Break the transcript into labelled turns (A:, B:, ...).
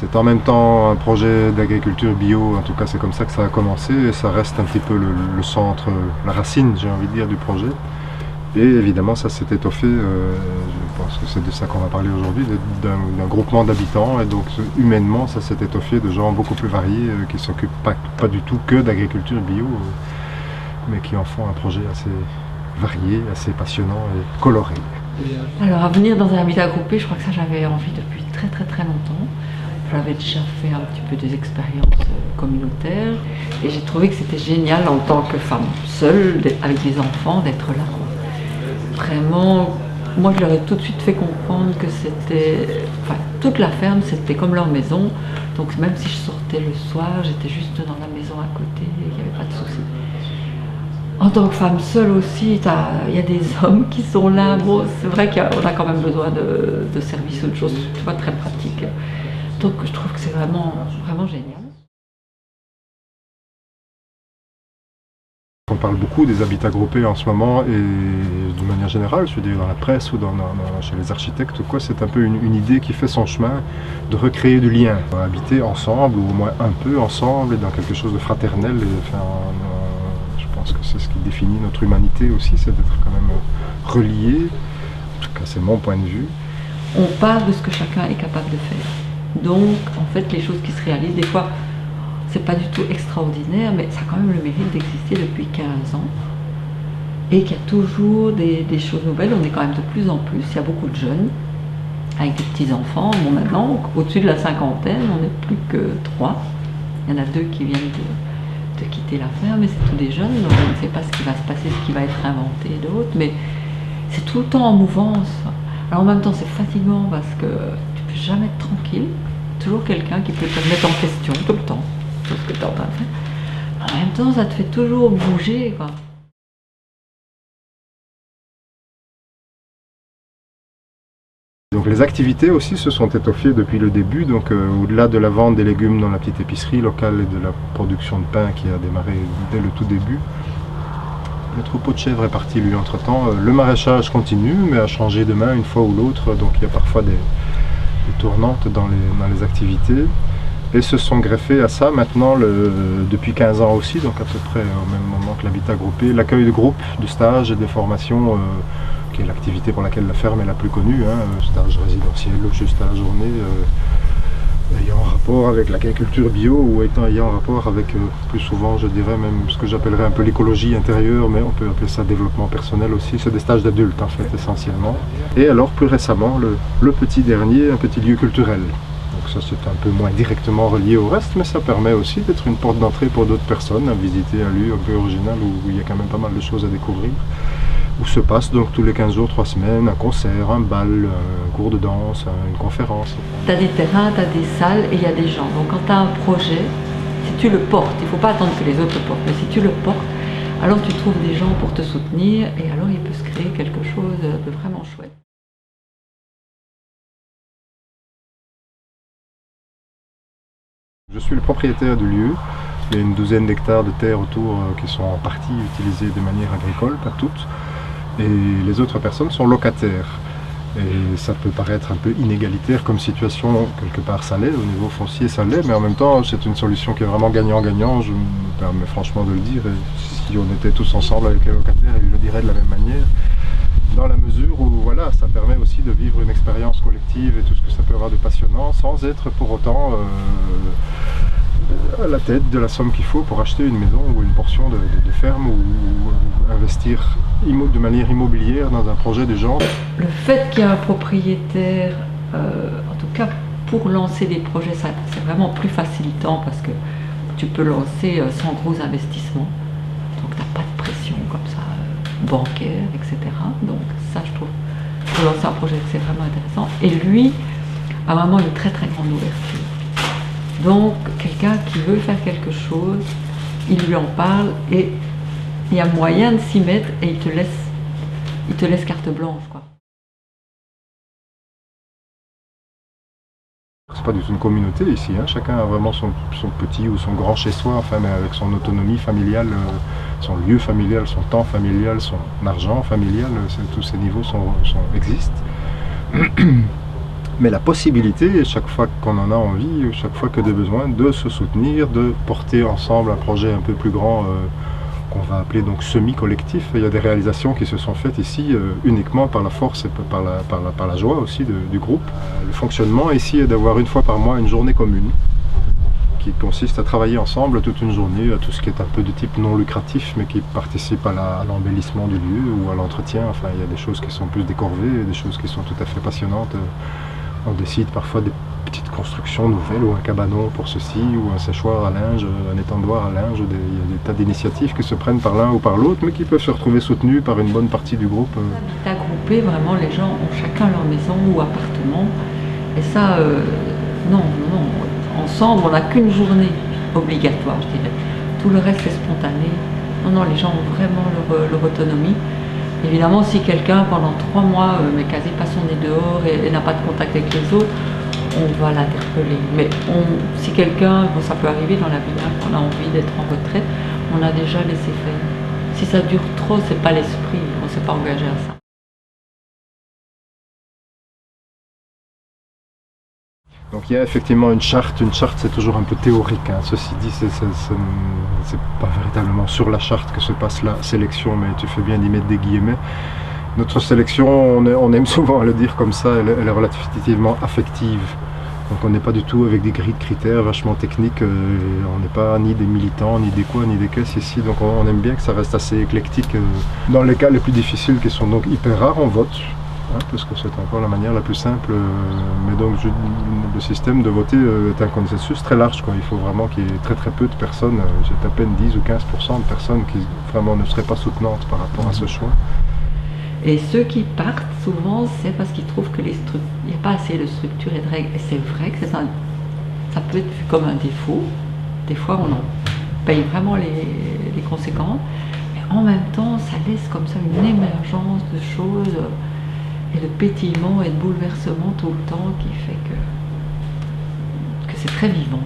A: C'est en même temps un projet d'agriculture bio, en tout cas c'est comme ça que ça a commencé, et ça reste un petit peu le centre, la racine, j'ai envie de dire, du projet. Et évidemment ça s'est étoffé, je pense que c'est de ça qu'on va parler aujourd'hui, d'un groupement d'habitants, et donc humainement ça s'est étoffé de gens beaucoup plus variés qui ne s'occupent pas du tout que d'agriculture bio, mais qui en font un projet assez varié, assez passionnant et coloré.
B: Alors à venir dans un habitat groupé, je crois que ça j'avais envie depuis très longtemps. J'avais déjà fait un petit peu des expériences communautaires et j'ai trouvé que c'était génial en tant que femme seule, avec des enfants, d'être là. Vraiment, moi je leur ai tout de suite fait comprendre que c'était, enfin toute la ferme c'était comme leur maison, donc même si je sortais le soir, j'étais juste dans la maison à côté, il n'y avait pas de souci. En tant que femme seule aussi, il y a des hommes qui sont là. Bon, c'est vrai qu'on a quand même besoin de services ou de choses très pratiques. Donc je trouve que c'est vraiment génial.
A: On parle beaucoup des habitats groupés en ce moment et d'une manière générale, je veux dire dans la presse ou chez les architectes ou quoi, c'est un peu une idée qui fait son chemin de recréer du lien. Habiter ensemble ou au moins un peu ensemble et dans quelque chose de fraternel. Je pense que c'est ce qui définit notre humanité aussi, c'est d'être quand même reliés. En tout cas, c'est mon point de vue.
B: On parle de ce que chacun est capable de faire. Donc, en fait, les choses qui se réalisent, des fois, c'est pas du tout extraordinaire, mais ça a quand même le mérite d'exister depuis 15 ans. Et qu'il y a toujours des choses nouvelles. On est quand même de plus en plus. Il y a beaucoup de jeunes, avec des petits-enfants. Bon, maintenant, au-dessus de la cinquantaine, on n'est plus que 3. Il y en a 2 qui viennent de quitter la ferme, mais c'est tous des jeunes, donc on ne sait pas ce qui va se passer, ce qui va être inventé d'autres, mais c'est tout le temps en mouvance. Alors en même temps c'est fatigant parce que tu peux jamais être tranquille, toujours quelqu'un qui peut te remettre en question tout le temps, tout ce que tu es en train de faire. En même temps ça te fait toujours bouger, quoi.
A: Donc les activités aussi se sont étoffées depuis le début, donc au-delà de la vente des légumes dans la petite épicerie locale et de la production de pain qui a démarré dès le tout début, le troupeau de chèvres est parti lui entre-temps. Le maraîchage continue mais a changé de main une fois ou l'autre, donc il y a parfois des tournantes dans les activités. Et se sont greffés à ça maintenant depuis 15 ans aussi, donc à peu près au même moment que l'habitat groupé, l'accueil de groupes, de stages et de formations, qui est l'activité pour laquelle la ferme est la plus connue, stage résidentiel, juste à la journée, ayant rapport avec l'agriculture bio ou ayant rapport avec, plus souvent je dirais même ce que j'appellerais un peu l'écologie intérieure, mais on peut appeler ça développement personnel aussi, c'est des stages d'adultes en fait essentiellement. Et alors plus récemment le petit dernier, un petit lieu culturel. Donc ça c'est un peu moins directement relié au reste, mais ça permet aussi d'être une porte d'entrée pour d'autres personnes, à visiter un lieu un peu original où il y a quand même pas mal de choses à découvrir. Où se passe donc tous les 15 jours, 3 semaines, un concert, un bal, un cours de danse, une conférence.
B: Tu as des terrains, tu as des salles et il y a des gens. Donc quand tu as un projet, si tu le portes, il ne faut pas attendre que les autres le portent, mais si tu le portes, alors tu trouves des gens pour te soutenir et alors il peut se créer quelque chose de vraiment chouette.
A: Je suis le propriétaire du lieu. Il y a une douzaine d'hectares de terre autour qui sont en partie utilisés de manière agricole, pas toutes. Et les autres personnes sont locataires. Et ça peut paraître un peu inégalitaire comme situation, quelque part ça l'est, au niveau foncier ça l'est, mais en même temps c'est une solution qui est vraiment gagnant-gagnant, je me permets franchement de le dire, et si on était tous ensemble avec les locataires, ils le diraient de la même manière, dans la mesure où voilà, ça permet aussi de vivre une expérience collective et tout ce que ça peut avoir de passionnant, sans être pour autant à la tête de la somme qu'il faut pour acheter une maison ou une portion de ferme ou investir de manière immobilière dans un projet de genre.
B: Le fait qu'il y ait un propriétaire, en tout cas pour lancer des projets, c'est vraiment plus facilitant parce que tu peux lancer sans gros investissements. Donc tu n'as pas de pression comme ça, bancaire, etc. Donc ça je trouve, pour lancer un projet c'est vraiment intéressant. Et lui a vraiment une très grande ouverture. Donc quelqu'un qui veut faire quelque chose, il lui en parle et il y a moyen de s'y mettre et il te laisse carte blanche, quoi.
A: C'est pas du tout une communauté ici, chacun a vraiment son petit ou son grand chez soi, enfin, mais avec son autonomie familiale, son lieu familial, son temps familial, son argent familial, tous ces niveaux existent. mais la possibilité, chaque fois qu'on en a envie, chaque fois que des besoins, de se soutenir, de porter ensemble un projet un peu plus grand qu'on va appeler donc semi-collectif. Il y a des réalisations qui se sont faites ici uniquement par la force et par la joie aussi du groupe. Le fonctionnement ici est d'avoir une fois par mois une journée commune qui consiste à travailler ensemble toute une journée à tout ce qui est un peu de type non lucratif mais qui participe à l'embellissement du lieu ou à l'entretien. Enfin, il y a des choses qui sont plus décorvées, des choses qui sont tout à fait passionnantes. On décide parfois des petites constructions nouvelles ou un cabanon pour ceci ou un séchoir à linge, un étendoir à linge. Il y a des tas d'initiatives qui se prennent par l'un ou par l'autre mais qui peuvent se retrouver soutenues par une bonne partie du groupe.
B: L'habitat groupé, vraiment les gens ont chacun leur maison ou appartement et ça, non. Ensemble, on n'a qu'une journée obligatoire, je dirais. Tout le reste est spontané. Non, les gens ont vraiment leur autonomie. Évidemment, si quelqu'un, pendant 3 mois, met quasi pas son nez dehors et n'a pas de contact avec les autres, on va l'interpeller. Mais si quelqu'un, ça peut arriver dans la vie, qu'on a envie d'être en retraite, on a déjà laissé faire. Si ça dure trop, c'est pas l'esprit, on ne s'est pas engagé à ça.
A: Donc il y a effectivement une charte c'est toujours un peu théorique, hein. Ceci dit, c'est pas véritablement sur la charte que se passe la sélection, mais tu fais bien d'y mettre des guillemets. Notre sélection, on aime souvent le dire comme ça, elle est relativement affective. Donc on n'est pas du tout avec des grilles de critères vachement techniques, on n'est pas ni des militants, ni des quoi, ni des caisses ici, donc on aime bien que ça reste assez éclectique. Dans les cas les plus difficiles, qui sont donc hyper rares, on vote. Parce que c'est encore la manière la plus simple, mais donc le système de voter est un consensus très large, quoi. Il faut vraiment qu'il y ait très peu de personnes, c'est à peine 10 ou 15% de personnes qui vraiment ne seraient pas soutenantes par rapport à ce choix.
B: Et ceux qui partent, souvent, c'est parce qu'ils trouvent qu'il n'y a pas assez de structure et de règles. Et c'est vrai que ça peut être vu comme un défaut. Des fois, on en paye vraiment les conséquences. Mais en même temps, ça laisse comme ça une émergence de choses et de pétillement et de bouleversement tout le temps qui fait que c'est très vivant.